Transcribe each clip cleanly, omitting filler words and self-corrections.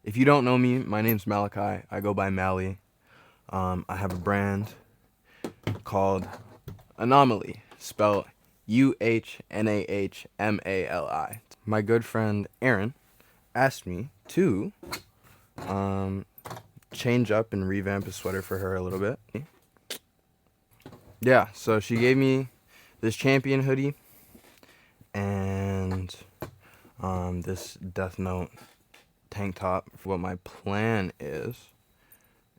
If you don't know me, my name's Malachi. I go by Mali. I have a brand called Anomaly, spelled UHNAHMALI. My good friend Aaron asked me to change up and revamp a sweater for her a little bit. Yeah, so she gave me this champion hoodie and this Death Note tank top. What my plan is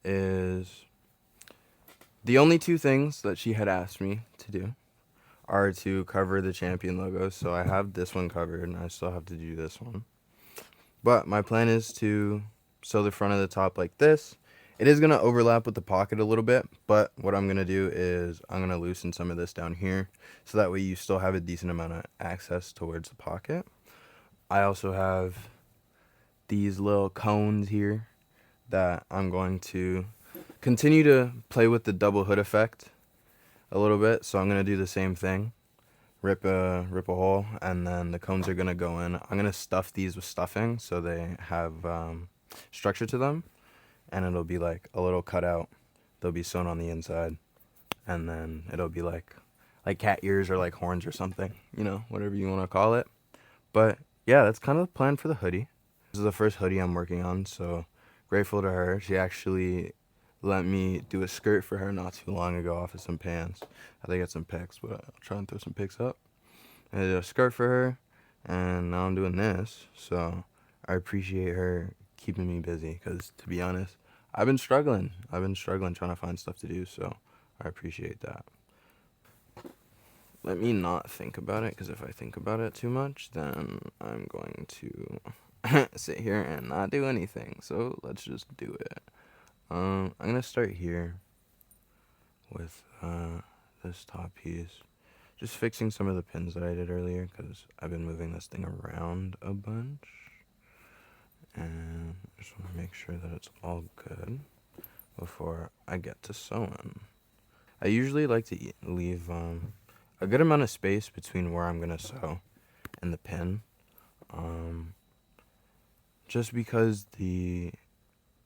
the only two things that she had asked me to do are to cover the champion logo. So I have this one covered and I still have to do this one. But my plan is to sew the front of the top like this. It is going to overlap with the pocket a little bit, but what I'm going to do is I'm going to loosen some of this down here so that way you still have a decent amount of access towards the pocket. I also have these little cones here that I'm going to continue to play with the double hood effect a little bit. So I'm going to do the same thing. Rip a hole, and then the cones are going to go in. I'm going to stuff these with stuffing so they have structure to them. And it'll be like a little cutout. They'll be sewn on the inside. And then it'll be like cat ears or like horns or something. You know, whatever you want to call it. But yeah, that's kind of the plan for the hoodie. This is the first hoodie I'm working on, so grateful to her. She actually let me do a skirt for her not too long ago off of some pants. I think I got some pics, but I'll try and throw some pics up. I did a skirt for her, and now I'm doing this. So I appreciate her keeping me busy, because to be honest, I've been struggling trying to find stuff to do, so I appreciate that. Let me not think about it, because if I think about it too much, then I'm going to sit here and not do anything. So let's just do it. I'm gonna start here with this top piece, just fixing some of the pins that I did earlier, because I've been moving this thing around a bunch, and I just want to make sure that it's all good before I get to sewing. I usually like to leave a good amount of space between where I'm gonna sew and the pin, just because the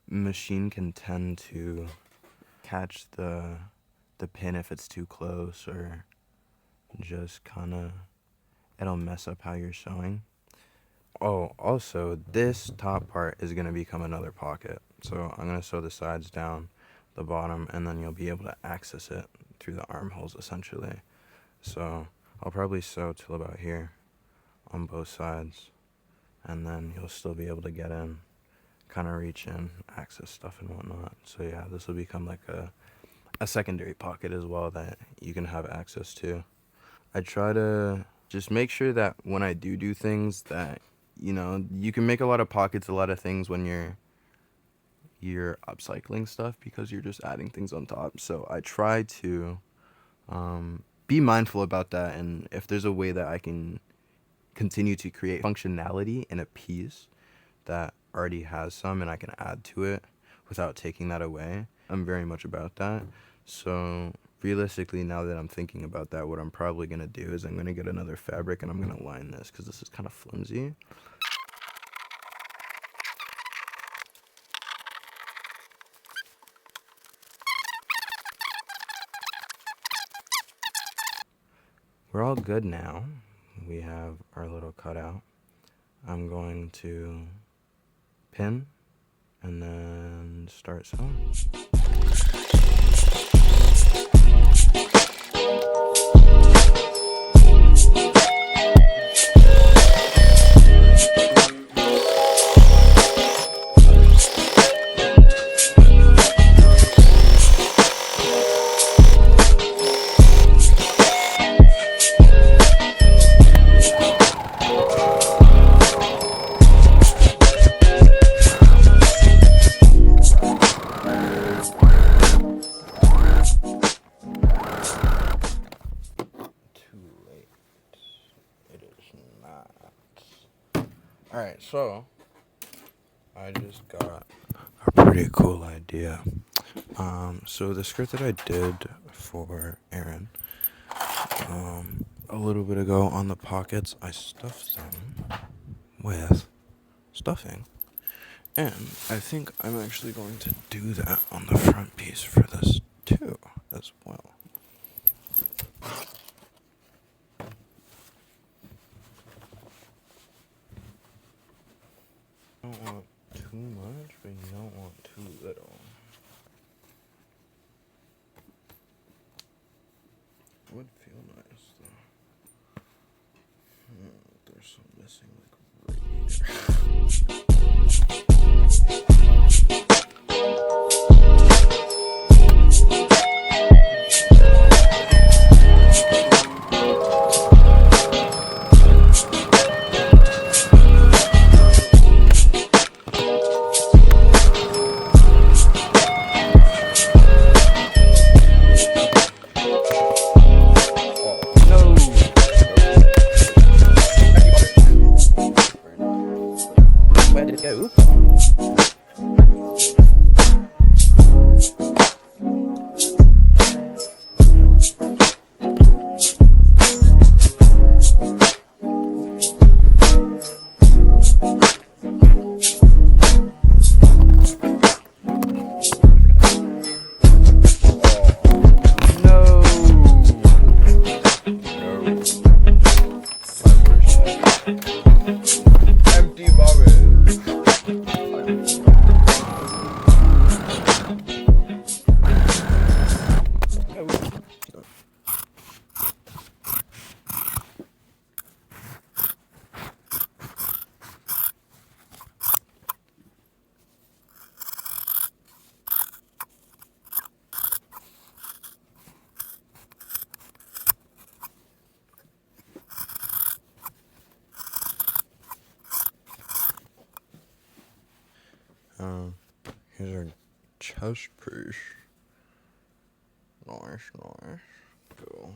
machine can tend to catch the pin if it's too close, or just kind of it'll mess up how you're sewing. Oh, also this top part is going to become another pocket, so I'm going to sew the sides down, the bottom, and then you'll be able to access it through the armholes essentially. So I'll probably sew till about here on both sides, and then you'll still be able to get in, kind of reach in, access stuff and whatnot. So yeah, this will become like a secondary pocket as well that you can have access to. I try to just make sure that when I do things that, you know, you can make a lot of pockets, a lot of things when you're upcycling stuff, because you're just adding things on top. So I try to be mindful about that, and if there's a way that I can continue to create functionality in a piece that already has some and I can add to it without taking that away, I'm very much about that. So realistically, now that I'm thinking about that, what I'm probably going to do is I'm going to get another fabric and I'm going to line this, because this is kind of flimsy. We're all good now. We have our little cutout. I'm going to pin and then start sewing. Alright, so I just got a pretty cool idea. So the skirt that I did for Aaron a little bit ago on the pockets, I stuffed them with stuffing. And I think I'm actually going to do that on the front piece for this too, as well. You don't want too much, but you don't want too little. Would feel nice though. There's some missing like right here. Where did it go? Empty Here's our chest piece. Nice. Cool.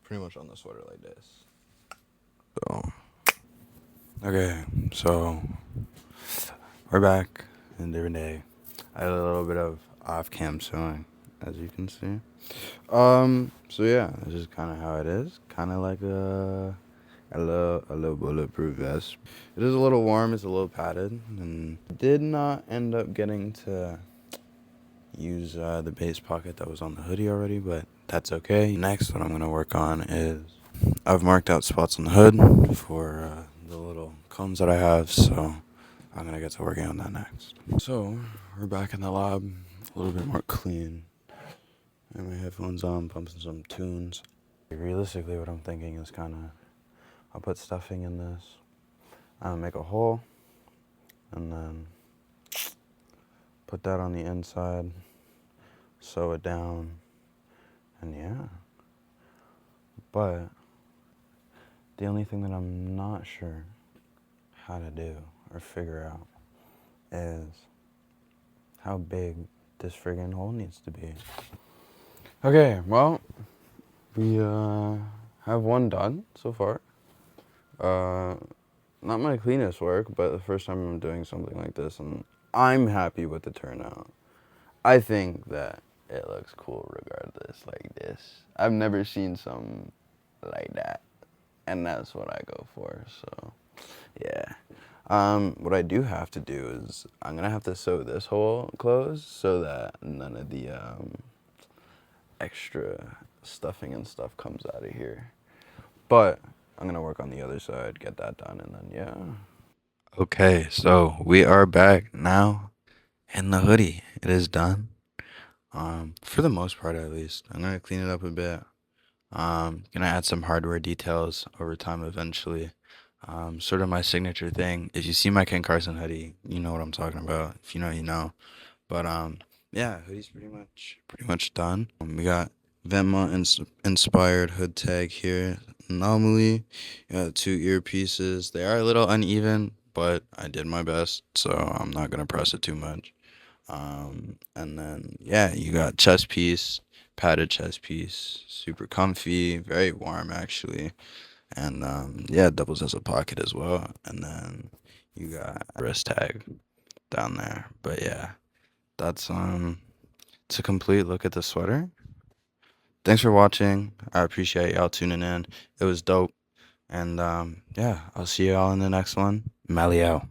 Pretty much on the sweater like this. So we're back in a different day. I had a little bit of off-cam sewing, as you can see. So yeah, this is kind of how it is. Kind of like a little bulletproof vest. It is a little warm. It's a little padded, and did not end up getting to use the base pocket that was on the hoodie already, but that's okay. Next, what I'm gonna work on is I've marked out spots on the hood for the little combs that I have, so I'm gonna get to working on that next. So we're back in the lab, a little bit more clean. I have my headphones on, pumping some tunes. Realistically, what I'm thinking is I'll put stuffing in this, make a hole, and then put that on the inside, sew it down, and yeah. But the only thing that I'm not sure how to do or figure out is how big this friggin' hole needs to be. Okay, well, we have one done so far. Not my cleanest work, but the first time I'm doing something like this, and I'm happy with the turnout. I think that it looks cool regardless, like this. I've never seen something like that, and that's what I go for, so yeah. What I do have to do is I'm gonna have to sew this hole closed so that none of the extra stuffing and stuff comes out of here. But I'm gonna work on the other side, get that done, and then yeah. Okay, so we are back now in the hoodie. It is done. For the most part at least. I'm gonna clean it up a bit. Gonna add some hardware details over time eventually. Sort of my signature thing. If you see my Ken Carson hoodie, you know what I'm talking about. If you know, you know. But yeah, hoodie's pretty much done. We got Venma inspired hood tag here. Anomaly. You got 2 earpieces. They are a little uneven, but I did my best, so I'm not gonna press it too much. And then yeah, you got chest piece, padded chest piece, super comfy, very warm actually, and yeah, doubles as a pocket as well. And then you got wrist tag down there. But yeah, that's it's a complete look at the sweater. Thanks for watching. I appreciate y'all tuning in. It was dope. And yeah, I'll see y'all in the next one. Mali out.